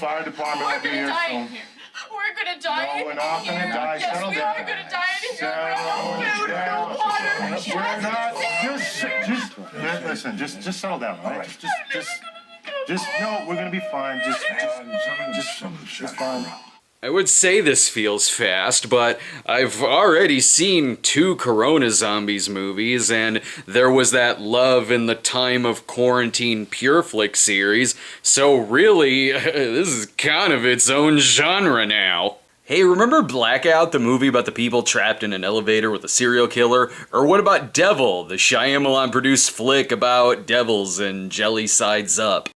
fire department will be here soon. We're gonna die. No, we're not gonna die. Yes, Settle we down. are gonna die in here. Settle No food, down. no water. We're not. Listen. Just settle down. All right. Just. No, we're gonna be fine. Just fine. I would say this feels fast, but I've already seen 2 Corona Zombies movies, and there was that Love in the Time of Quarantine Pure Flick series, so really, this is kind of its own genre now. Hey, remember Blackout, the movie about the people trapped in an elevator with a serial killer? Or what about Devil, the Shyamalan-produced flick about devils and jelly sides up?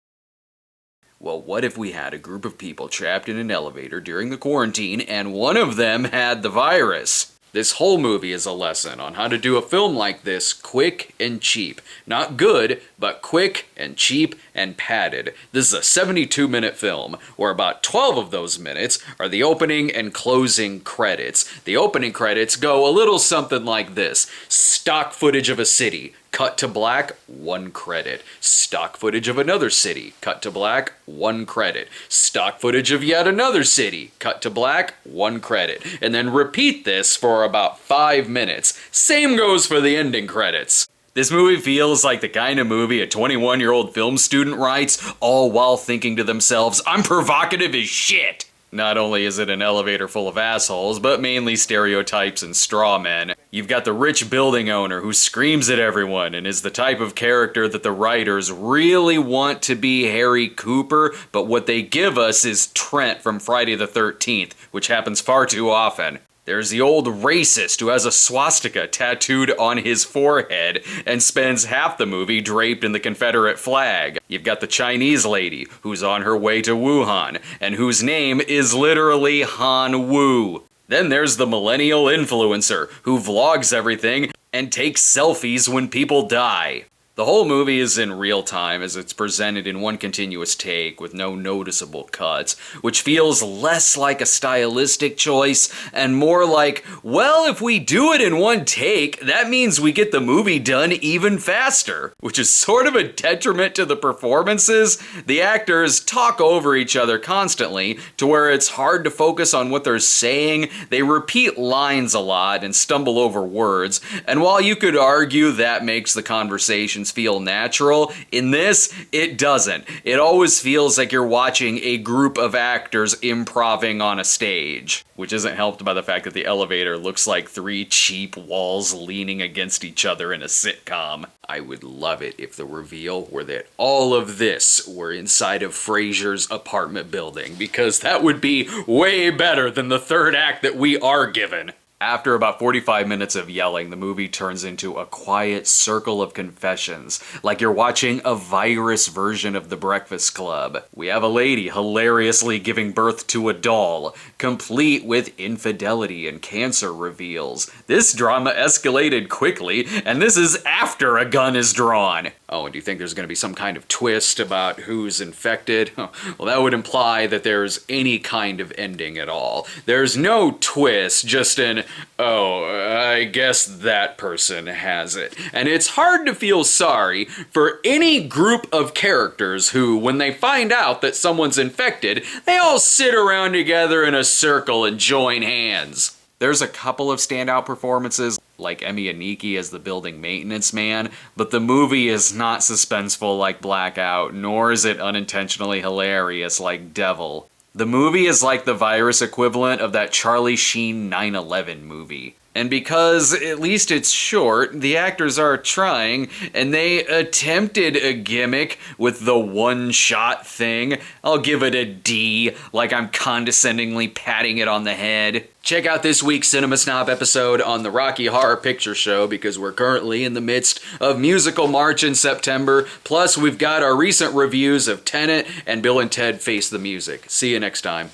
Well, what if we had a group of people trapped in an elevator during the quarantine and one of them had the virus? This whole movie is a lesson on how to do a film like this quick and cheap. Not good, but quick and cheap and padded. This is a 72-minute film, where about 12 of those minutes are the opening and closing credits. The opening credits go a little something like this. Stock footage of a city. Cut to black, 1 credit. Stock footage of another city. Cut to black, 1 credit. Stock footage of yet another city. Cut to black, 1 credit. And then repeat this for about 5 minutes. Same goes for the ending credits. This movie feels like the kind of movie a 21-year-old film student writes, all while thinking to themselves, I'm provocative as shit! Not only is it an elevator full of assholes, but mainly stereotypes and straw men. You've got the rich building owner who screams at everyone and is the type of character that the writers really want to be Harry Cooper, but what they give us is Trent from Friday the 13th, which happens far too often. There's the old racist who has a swastika tattooed on his forehead and spends half the movie draped in the Confederate flag. You've got the Chinese lady who's on her way to Wuhan and whose name is literally Han Wu. Then there's the millennial influencer who vlogs everything and takes selfies when people die. The whole movie is in real time as it's presented in one continuous take with no noticeable cuts, which feels less like a stylistic choice and more like, well, if we do it in one take, that means we get the movie done even faster, which is sort of a detriment to the performances. The actors talk over each other constantly to where it's hard to focus on what they're saying. They repeat lines a lot and stumble over words, and while you could argue that makes the conversation feel natural, in this, it doesn't. It always feels like you're watching a group of actors improvising on a stage, which isn't helped by the fact that the elevator looks like 3 cheap walls leaning against each other in a sitcom. I would love it if the reveal were that all of this were inside of Frasier's apartment building, because that would be way better than the third act that we are given. After about 45 minutes of yelling, the movie turns into a quiet circle of confessions, like you're watching a virus version of The Breakfast Club. We have a lady hilariously giving birth to a doll, complete with infidelity and cancer reveals. This drama escalated quickly, and this is after a gun is drawn. Oh, and do you think there's going to be some kind of twist about who's infected? Well, that would imply that there's any kind of ending at all. There's no twist, just an, oh, I guess that person has it. And it's hard to feel sorry for any group of characters who, when they find out that someone's infected, they all sit around together in a circle and join hands. There's a couple of standout performances, like Emi Aniki as the building maintenance man, but the movie is not suspenseful like Blackout, nor is it unintentionally hilarious like Devil. The movie is like the virus equivalent of that Charlie Sheen 9/11 movie. And because at least it's short, the actors are trying, and they attempted a gimmick with the one-shot thing. I'll give it a D, like I'm condescendingly patting it on the head. Check out this week's Cinema Snob episode on the Rocky Horror Picture Show, because we're currently in the midst of Musical March in September. Plus, we've got our recent reviews of Tenet and Bill and Ted Face the Music. See you next time.